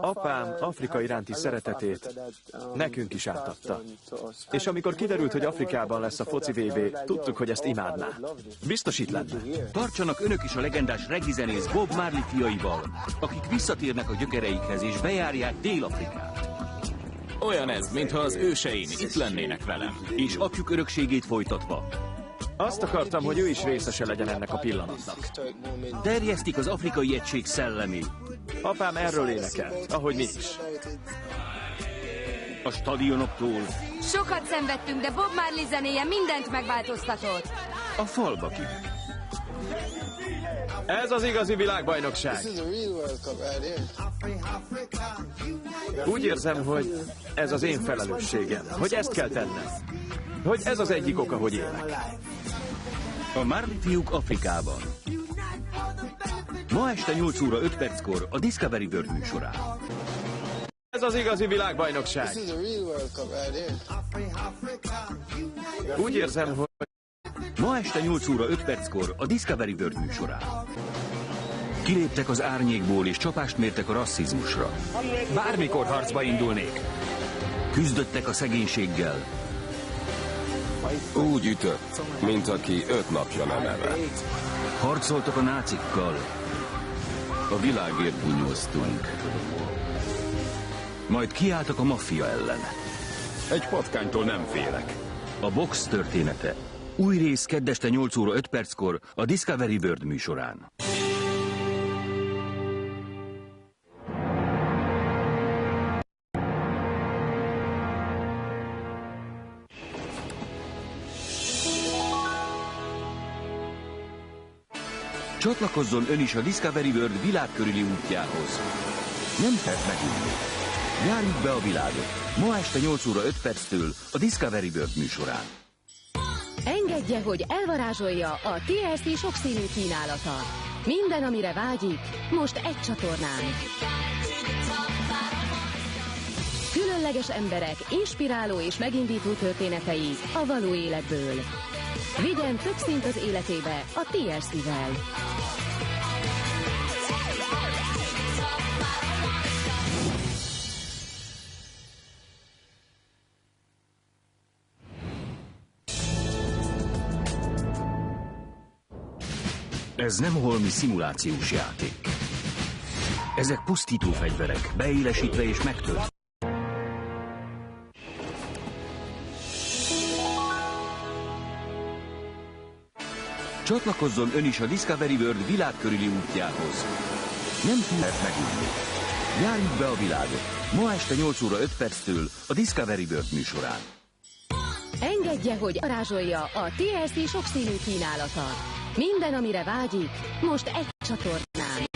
Apám Afrika iránti szeretetét nekünk is átadta. És amikor kiderült, hogy Afrikában lesz a foci VB, tudtuk, hogy ezt imádná. Biztos itt lenne. Tartsanak önök is a legendás reggizenész Bob Marley fiaival, akik visszatérnek a gyökereikhez és bejárják Dél-Afrikát. Olyan ez, mintha az őseim itt lennének velem. És apjuk örökségét folytatva. Azt akartam, hogy ő is részese legyen ennek a pillanatnak. Terjesztik az afrikai egység szellemét. Apám erről énekelt, ahogy mi is. A stadionoktól Sokat szenvedtünk, de Bob Marley zenéje mindent megváltoztatott. a falvakig. Ez az igazi világbajnokság. Úgy érzem, hogy ez az én felelősségem, hogy ezt kell tennem. Hogy ez az egyik oka, hogy élek. A Marley fiúk Afrikában. Ma este 8 óra 5 perckor a Discovery World műsorán. Ez az igazi világbajnokság. Úgy érzem, hogy... Ma este 8 óra 5 perckor a Discovery World műsorán. Kiléptek az árnyékból és csapást mértek a rasszizmusra. Bármikor harcba indulnék. Küzdöttek a szegénységgel. Úgy ütött, mint aki 5 napja nem evett. Harcoltak a nácikkal. A világért bunyóztunk. Majd kiálltak a maffia ellen. Egy patkánytól nem félek. A box története. Új rész kedd este 8 óra 5 perckor a Discovery World műsorán. Csatlakozzon ön is a Discovery World világkörüli útjához. Nem tett megunni. Járjuk be a világot. Ma este 8 óra 5 perctől a Discovery World műsorán. Engedje, hogy elvarázsolja a TLC sokszínű kínálata. Minden, amire vágyik, most egy csatornán. Különleges emberek, inspiráló és megindító történetei a való életből. Vigyen több szint az életébe a TLC-vel. Ez nem holmi szimulációs játék. Ezek pusztító fegyverek, beélesítve és megtöltve. Csatlakozzon ön is a Discovery World világkörüli útjához. Nem lehet megunni. Járjuk be a világot. Ma este 8 óra 5 perctől a Discovery World műsorán. Engedje, hogy varázsolja a TLC sokszínű kínálata. Minden, amire vágyik, most egy csatornán.